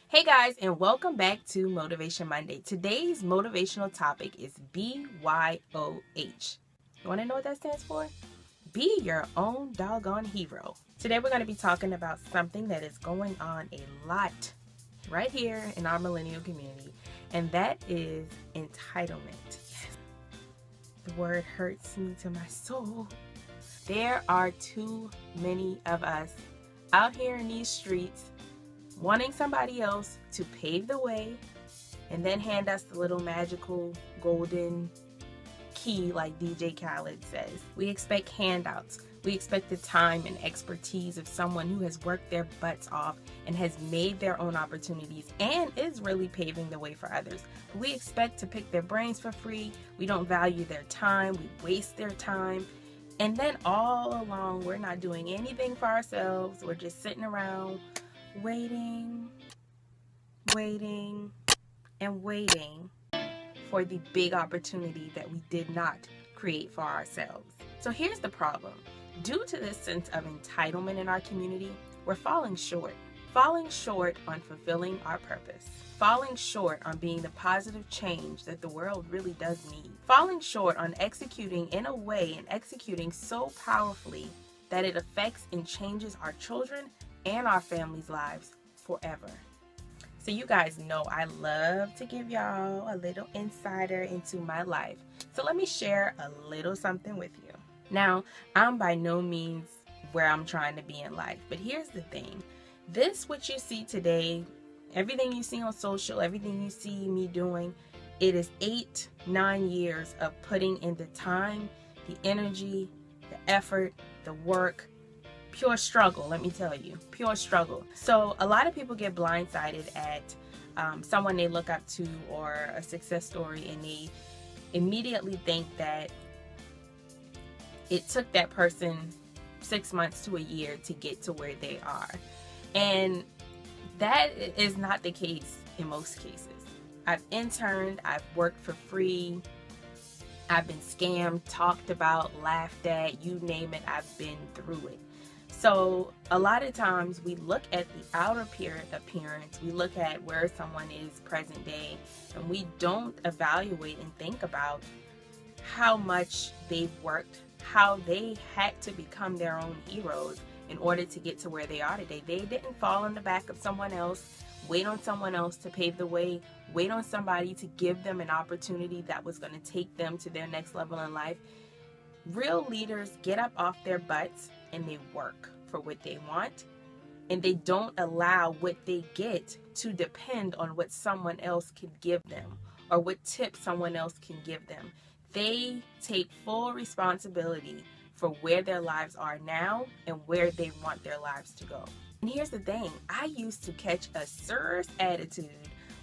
Hey guys, and welcome back to Motivation Monday. Today's motivational topic is BYOH. You want to know what that stands for? Be your own doggone hero. Today we're going to be talking about something that is going on a lot right here in our millennial community, and that is entitlement. Yes. The word hurts me to my soul. There are too many of us out here in these streets wanting somebody else to pave the way and then hand us the little magical golden key like DJ Khaled says. We expect handouts. We expect the time and expertise of someone who has worked their butts off and has made their own opportunities and is really paving the way for others. But we expect to pick their brains for free. We don't value their time. We waste their time. And then all along, we're not doing anything for ourselves. We're just sitting around waiting and waiting for the big opportunity that we did not create for ourselves. So here's the problem. Due to this sense of entitlement in our community, we're falling short on fulfilling our purpose, falling short on being the positive change that the world really does need, falling short on executing in a way and executing so powerfully that it affects and changes our children and our families' lives forever. So you guys know I love to give y'all a little insider into my life. So let me share a little something with you. Now, I'm by no means where I'm trying to be in life, but here's the thing. This, what you see today, everything you see on social, everything you see me doing, it is 8-9 years of putting in the time, the energy, the effort, the work, pure struggle, let me tell you, pure struggle. So a lot of people get blindsided at someone they look up to or a success story, and they immediately think that it took that person 6 months to a year to get to where they are. And that is not the case in most cases. I've interned, I've worked for free, I've been scammed, talked about, laughed at, you name it, I've been through it. So a lot of times we look at the outer appearance, we look at where someone is present day, and we don't evaluate and think about how much they've worked, how they had to become their own heroes in order to get to where they are today. They didn't fall on the back of someone else, wait on someone else to pave the way, wait on somebody to give them an opportunity that was going to take them to their next level in life. Real leaders get up off their butts and they work for what they want, and they don't allow what they get to depend on what someone else can give them or what tip someone else can give them. They take full responsibility for where their lives are now and where they want their lives to go. And here's the thing, I used to catch a serious attitude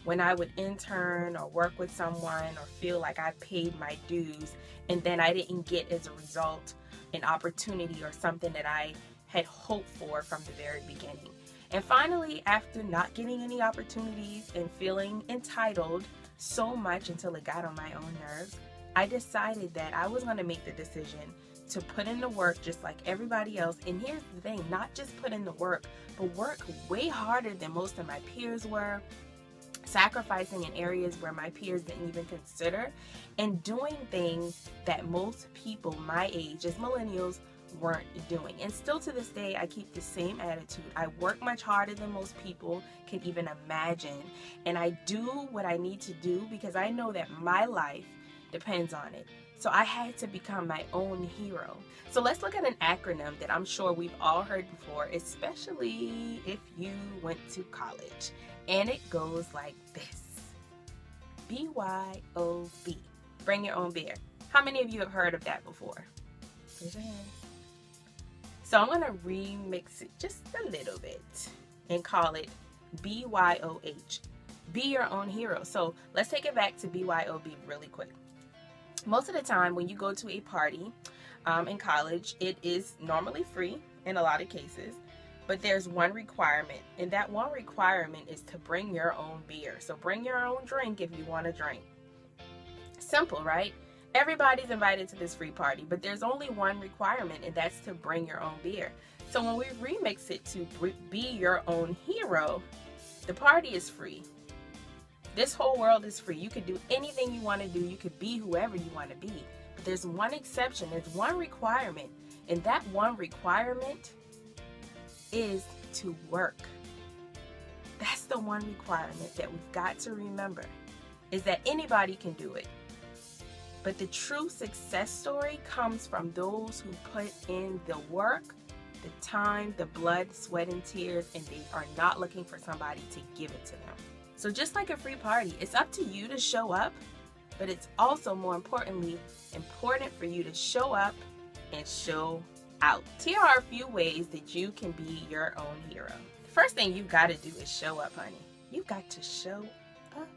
when I would intern or work with someone or feel like I paid my dues and then I didn't get as a result an opportunity or something that I had hoped for from the very beginning. And finally, after not getting any opportunities and feeling entitled so much until it got on my own nerves, I decided that I was going to make the decision to put in the work just like everybody else. And here's the thing, not just put in the work, but work way harder than most of my peers were, sacrificing in areas where my peers didn't even consider, and doing things that most people my age as millennials weren't doing. And still to this day, I keep the same attitude. I work much harder than most people can even imagine, and I do what I need to do because I know that my life depends on it. So I had to become my own hero. So let's look at an acronym that I'm sure we've all heard before, especially if you went to college. And it goes like this. BYOB. Bring your own beer. How many of you have heard of that before? Raise your hands. So I'm going to remix it just a little bit and call it BYOH. Be your own hero. So let's take it back to BYOB really quick. Most of the time when you go to a party in college, it is normally free in a lot of cases. But there's one requirement, and that one requirement is to bring your own beer. So bring your own drink if you want to drink. Simple, right? Everybody's invited to this free party, but there's only one requirement, and that's to bring your own beer. So when we remix it to be your own hero, The party is free. This whole world is free. You can do anything you want to do. You could be whoever you want to be. But there's one exception. There's one requirement. And that one requirement is to work. That's the one requirement that we've got to remember, is that anybody can do it. But the true success story comes from those who put in the work, the time, the blood, sweat, and tears, and they are not looking for somebody to give it to them. So just like a free party, it's up to you to show up, but it's also, more importantly, important for you to show up and show out. Here are a few ways that you can be your own hero. The first thing you've got to do is show up, honey. You've got to show up.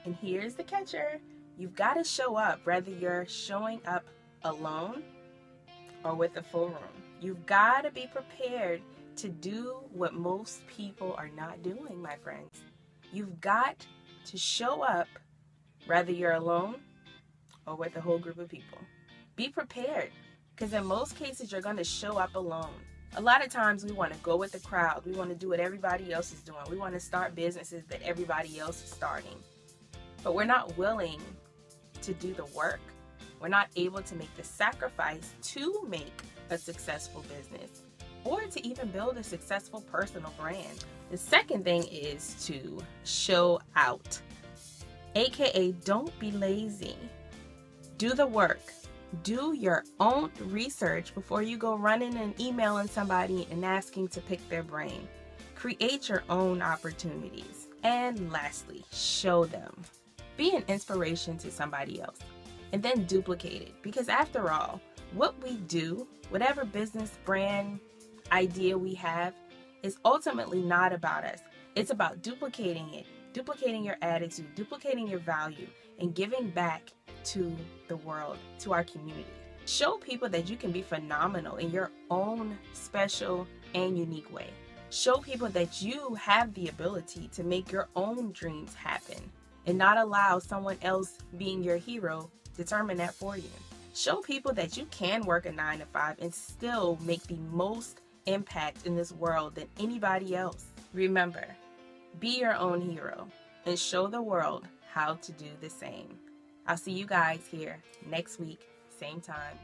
And here's the catcher. You've got to show up, whether you're showing up alone or with a full room. You've got to be prepared to do what most people are not doing, my friends. You've got to show up, whether you're alone or with a whole group of people. Be prepared, because in most cases, you're going to show up alone. A lot of times we want to go with the crowd. We want to do what everybody else is doing. We want to start businesses that everybody else is starting. But we're not willing to do the work. We're not able to make the sacrifice to make a successful business or to even build a successful personal brand. The second thing is to show out, aka don't be lazy. Do the work. Do your own research before you go running and emailing somebody and asking to pick their brain. Create your own opportunities. And lastly, show them. Be an inspiration to somebody else and then duplicate it. Because after all, what we do, whatever business, brand, idea we have, is ultimately not about us. It's about duplicating it, duplicating your attitude, duplicating your value, and giving back to the world, to our community. Show people that you can be phenomenal in your own special and unique way. Show people that you have the ability to make your own dreams happen and not allow someone else being your hero determine that for you. Show people that you can work a 9-to-5 and still make the most impact in this world than anybody else. Remember, be your own hero and show the world how to do the same. I'll see you guys here next week, same time,